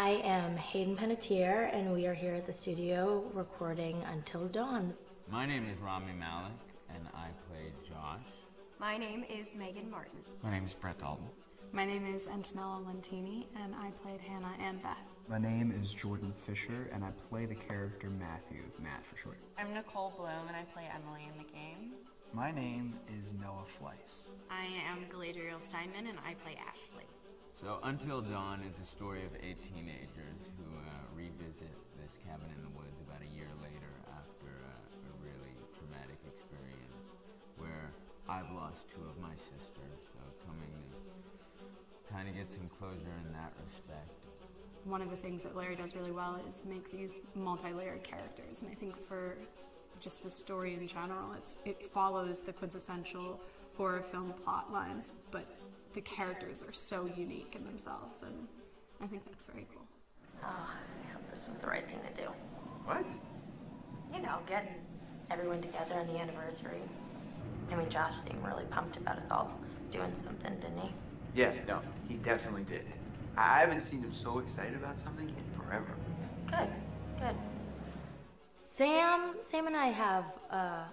I am Hayden Panettiere, and we are here at the studio recording Until Dawn. My name is Rami Malek, and I play Josh. My name is Megan Martin. My name is Brett Dalton. My name is Antonella Lentini, and I played Hannah and Beth. My name is Jordan Fisher, and I play the character Matthew, Matt for short. I'm Nicole Bloom, and I play Emily in the game. My name is Noah Fleiss. I am Galadriel Steinman, and I play Ashley. So Until Dawn is the story of 8 teenagers who revisit this cabin in the woods about a year later after a really traumatic experience where I've lost 2 of my sisters, so coming to kind of get some closure in that respect. One of the things that Larry does really well is make these multi-layered characters, and I think for just the story in general, it follows the quintessential horror film plot lines, but the characters are so unique in themselves, and I think that's very cool. Oh, I hope this was the right thing to do. What? You know, getting everyone together on the anniversary. I mean, Josh seemed really pumped about us all doing something, didn't he? Yeah, no, he definitely did. I haven't seen him so excited about something in forever. Good, good. Sam and I have a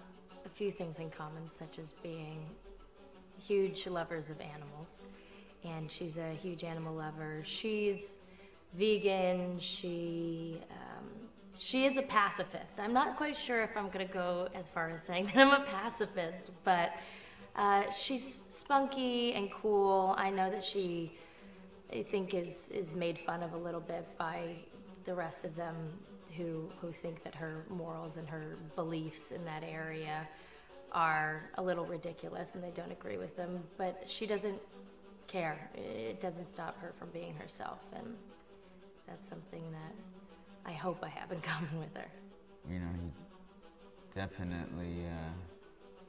few things in common, such as being huge lovers of animals, and she's a huge animal lover. She's vegan. She is a pacifist. I'm not quite sure if I'm gonna go as far as saying that I'm a pacifist, but she's spunky and cool. I know that she, I think, is made fun of a little bit by the rest of them who think that her morals and her beliefs in that area are a little ridiculous and they don't agree with them, but she doesn't care. It doesn't stop her from being herself, and that's something that I hope I have in common with her. You know, he definitely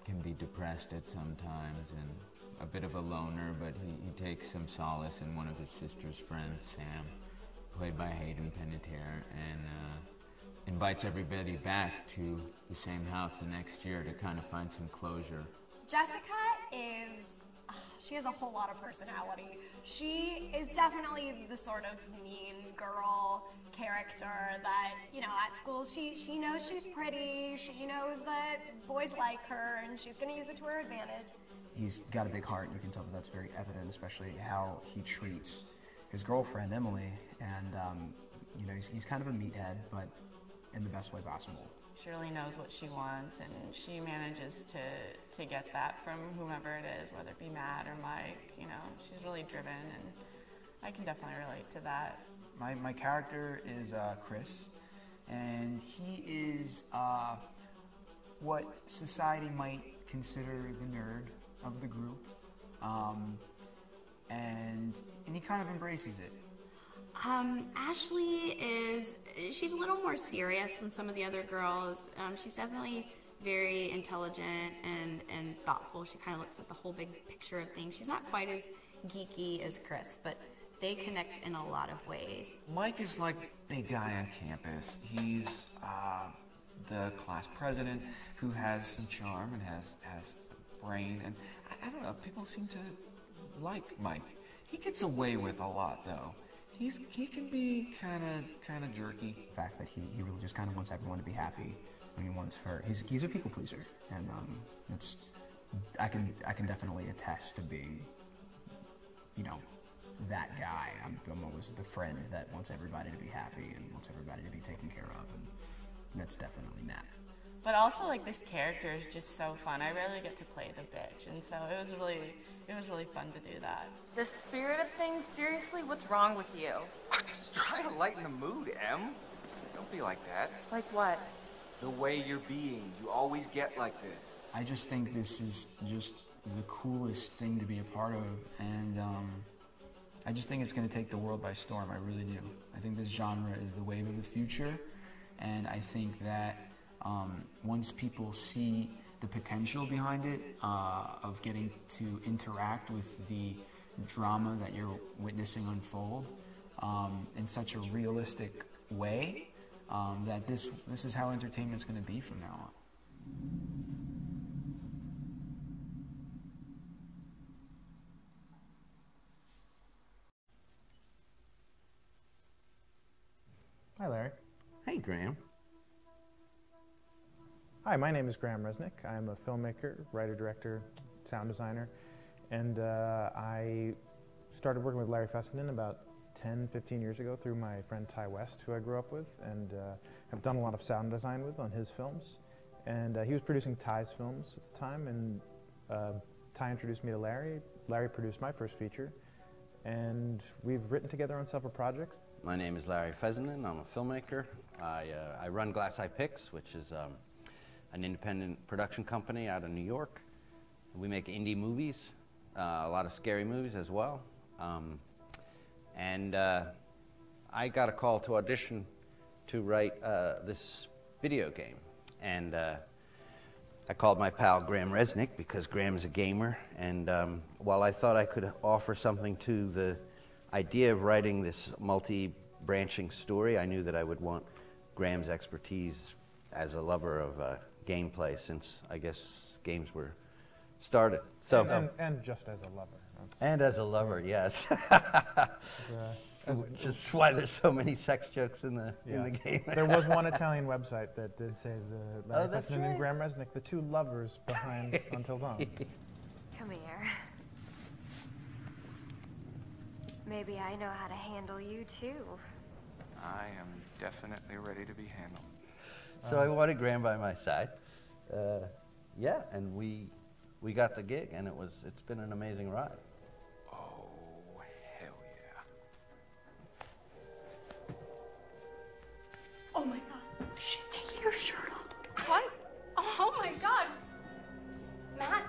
can be depressed at some times and a bit of a loner, but he takes some solace in one of his sister's friends, Sam, played by Hayden Panettiere, and invites everybody back to the same house the next year to kind of find some closure. Jessica she has a whole lot of personality. She is definitely the sort of mean girl character that, you know, at school she knows she's pretty, she knows that boys like her, and she's gonna use it to her advantage. He's got a big heart, and you can tell that that's very evident, especially how he treats his girlfriend, Emily, and, you know, he's kind of a meathead, but in the best way possible. She really knows what she wants, and she manages to get that from whomever it is, whether it be Matt or Mike. You know, she's really driven, and I can definitely relate to that. My character is Chris, and he is what society might consider the nerd of the group, and he kind of embraces it. Ashley she's a little more serious than some of the other girls. She's definitely very intelligent and thoughtful. She kind of looks at the whole big picture of things. She's not quite as geeky as Chris, but they connect in a lot of ways. Mike is like the guy on campus. He's the class president who has some charm and has a brain, and I don't know, people seem to like Mike. He gets away with a lot, though. He can be kind of jerky. The fact that he really just kind of wants everyone to be happy, and he wants he's a people pleaser, and I can definitely attest to being, you know, that guy. I'm always the friend that wants everybody to be happy and wants everybody to be taken care of, and that's definitely Matt. But also, like, this character is just so fun. I rarely get to play the bitch, and so it was really fun to do that. The spirit of things, seriously, what's wrong with you? I'm just trying to lighten the mood, Em. Don't be like that. Like what? The way you're being. You always get like this. I just think this is just the coolest thing to be a part of, and I just think it's going to take the world by storm. I really do. I think this genre is the wave of the future, and I think that once people see the potential behind it, of getting to interact with the drama that you're witnessing unfold in such a realistic way, that this is how entertainment's going to be from now on. Hi, Larry. Hey, Graham. Hi, my name is Graham Resnick. I'm a filmmaker, writer, director, sound designer, and I started working with Larry Fessenden about 10, 15 years ago through my friend Ty West, who I grew up with, and have done a lot of sound design with on his films. And he was producing Ty's films at the time, and Ty introduced me to Larry. Larry produced my first feature, and we've written together on several projects. My name is Larry Fessenden. I'm a filmmaker. I run Glass Eye Picks, which is an independent production company out of New York. We make indie movies, a lot of scary movies as well. I got a call to audition to write this video game. And I called my pal Graham Resnick because Graham is a gamer. And while I thought I could offer something to the idea of writing this multi-branching story, I knew that I would want Graham's expertise as a lover of gameplay, since I guess games were started. So and just as a lover. And as a lover, yes. Which is why there's so many sex jokes in the game. There was one Italian website that did say the Larry that's Fessenden and right. Graham Resnick, the two lovers behind Until Dawn. Come here. Maybe I know how to handle you too. I am definitely ready to be handled. So I wanted Graham by my side. Yeah, and we got the gig, and it's been an amazing ride. Oh, hell yeah. Oh my god, she's taking her shirt off. What? Oh my god. Matt,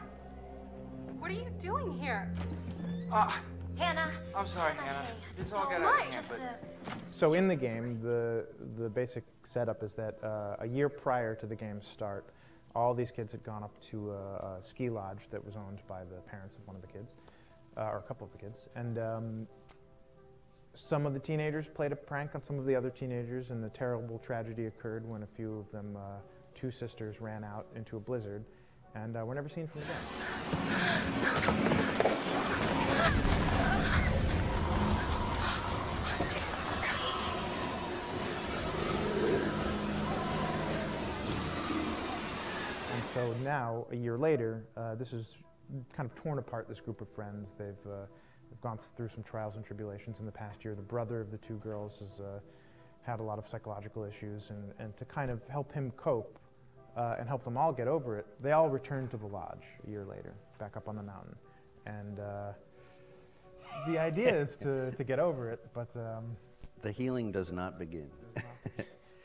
what are you doing here? Hannah. I'm sorry, Hannah. Hey, This all got don't out of mind, hand, just but So in the game, the basic setup is that a year prior to the game's start, all these kids had gone up to a ski lodge that was owned by the parents of one of the kids, or a couple of the kids, and some of the teenagers played a prank on some of the other teenagers, and a terrible tragedy occurred when a few of them, two sisters, ran out into a blizzard, and were never seen from again. So now, a year later, this is kind of torn apart, this group of friends. They've gone through some trials and tribulations in the past year. The brother of the two girls has had a lot of psychological issues, and to kind of help him cope and help them all get over it, they all returned to the lodge a year later, back up on the mountain. And the idea is to get over it, but... the healing does not begin.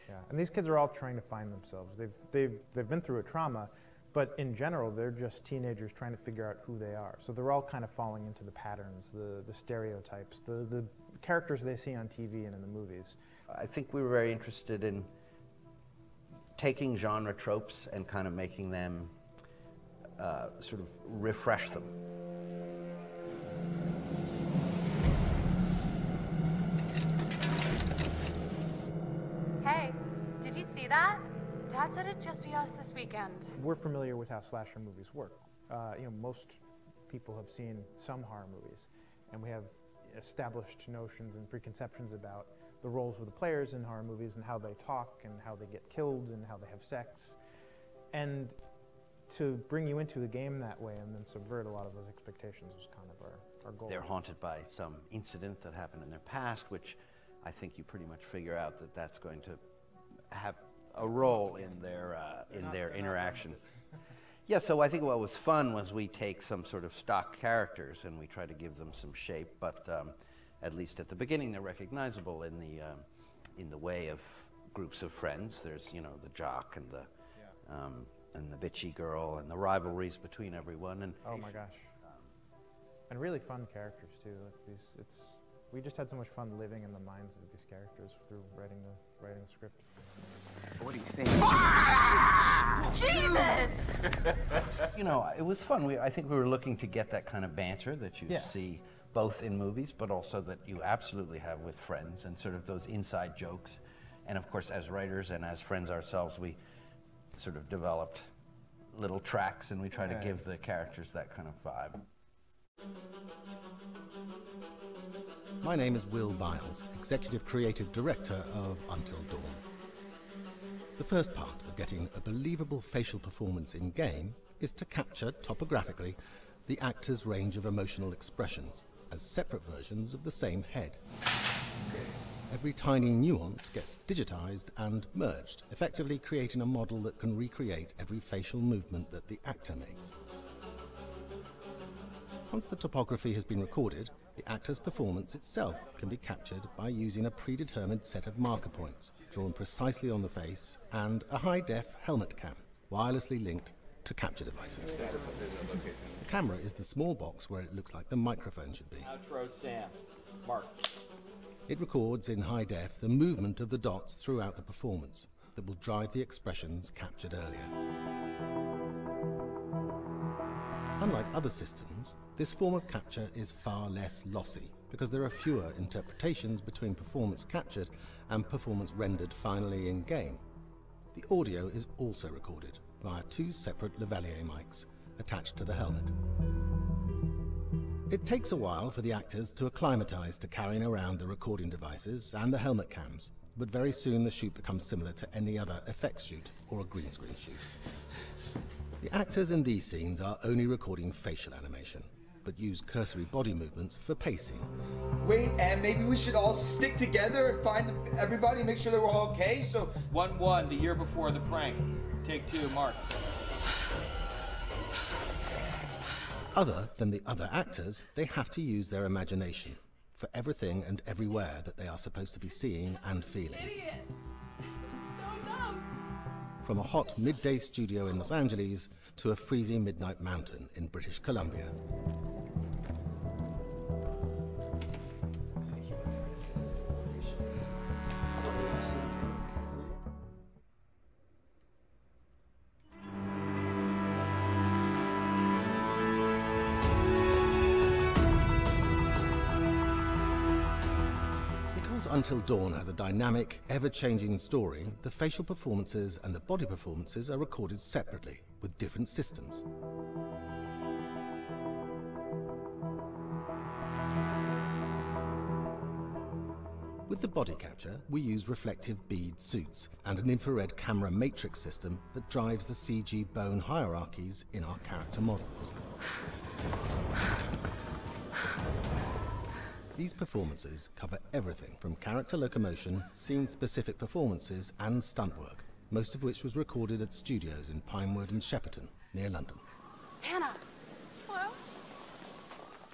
Yeah, and these kids are all trying to find themselves. They've been through a trauma, but in general, they're just teenagers trying to figure out who they are. So they're all kind of falling into the patterns, the stereotypes, the characters they see on TV and in the movies. I think we were very interested in taking genre tropes and kind of making them sort of refresh them. Hey, did you see that? Dad said it'd just be us this weekend. We're familiar with how slasher movies work. Most people have seen some horror movies, and we have established notions and preconceptions about the roles of the players in horror movies and how they talk and how they get killed and how they have sex. And to bring you into the game that way and then subvert a lot of those expectations was kind of our goal. They're haunted by some incident that happened in their past, which I think you pretty much figure out that that's going to have a role in their interaction. Yeah, so I think what was fun was we take some sort of stock characters and we try to give them some shape, but at least at the beginning they're recognizable in the way of groups of friends. There's the jock and the bitchy girl and the rivalries between everyone. And oh my gosh, and really fun characters too. We just had so much fun living in the minds of these characters through writing the script. What do you think? Jesus! It was fun. I think we were looking to get that kind of banter that you see both in movies, but also that you absolutely have with friends, and sort of those inside jokes. And of course, as writers and as friends ourselves, we sort of developed little tracks, and we try to give the characters that kind of vibe. My name is Will Biles, Executive Creative Director of Until Dawn. The first part of getting a believable facial performance in-game is to capture, topographically, the actor's range of emotional expressions as separate versions of the same head. Every tiny nuance gets digitized and merged, effectively creating a model that can recreate every facial movement that the actor makes. Once the topography has been recorded, the actor's performance itself can be captured by using a predetermined set of marker points, drawn precisely on the face, and a high-def helmet cam, wirelessly linked to capture devices. The camera is the small box where it looks like the microphone should be. Outro Sam. Mark. It records in high def the movement of the dots throughout the performance that will drive the expressions captured earlier. Unlike other systems, this form of capture is far less lossy because there are fewer interpretations between performance captured and performance rendered finally in-game. The audio is also recorded via two separate lavalier mics attached to the helmet. It takes a while for the actors to acclimatize to carrying around the recording devices and the helmet cams, but very soon the shoot becomes similar to any other effects shoot or a green screen shoot. The actors in these scenes are only recording facial animation, but use cursory body movements for pacing. Wait, and maybe we should all stick together and find everybody, make sure that we're all okay, so... 1-1, the year before the prank. Take 2, Mark. Other than the other actors, they have to use their imagination for everything and everywhere that they are supposed to be seeing and feeling. Idiot! So dumb! From a hot midday studio in Los Angeles to a freezing midnight mountain in British Columbia. Until Dawn has a dynamic, ever-changing story, the facial performances and the body performances are recorded separately, with different systems. With the body capture, we use reflective bead suits and an infrared camera matrix system that drives the CG bone hierarchies in our character models. These performances cover everything from character locomotion, scene-specific performances, and stunt work, most of which was recorded at studios in Pinewood and Shepperton, near London. Hannah! Hello?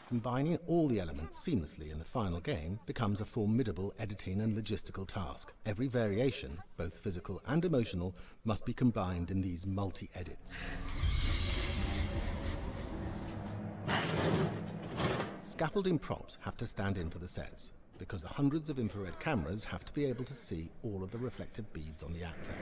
Combining all the elements seamlessly in the final game becomes a formidable editing and logistical task. Every variation, both physical and emotional, must be combined in these multi-edits. Scaffolding props have to stand in for the sets, because the hundreds of infrared cameras have to be able to see all of the reflected beads on the actor.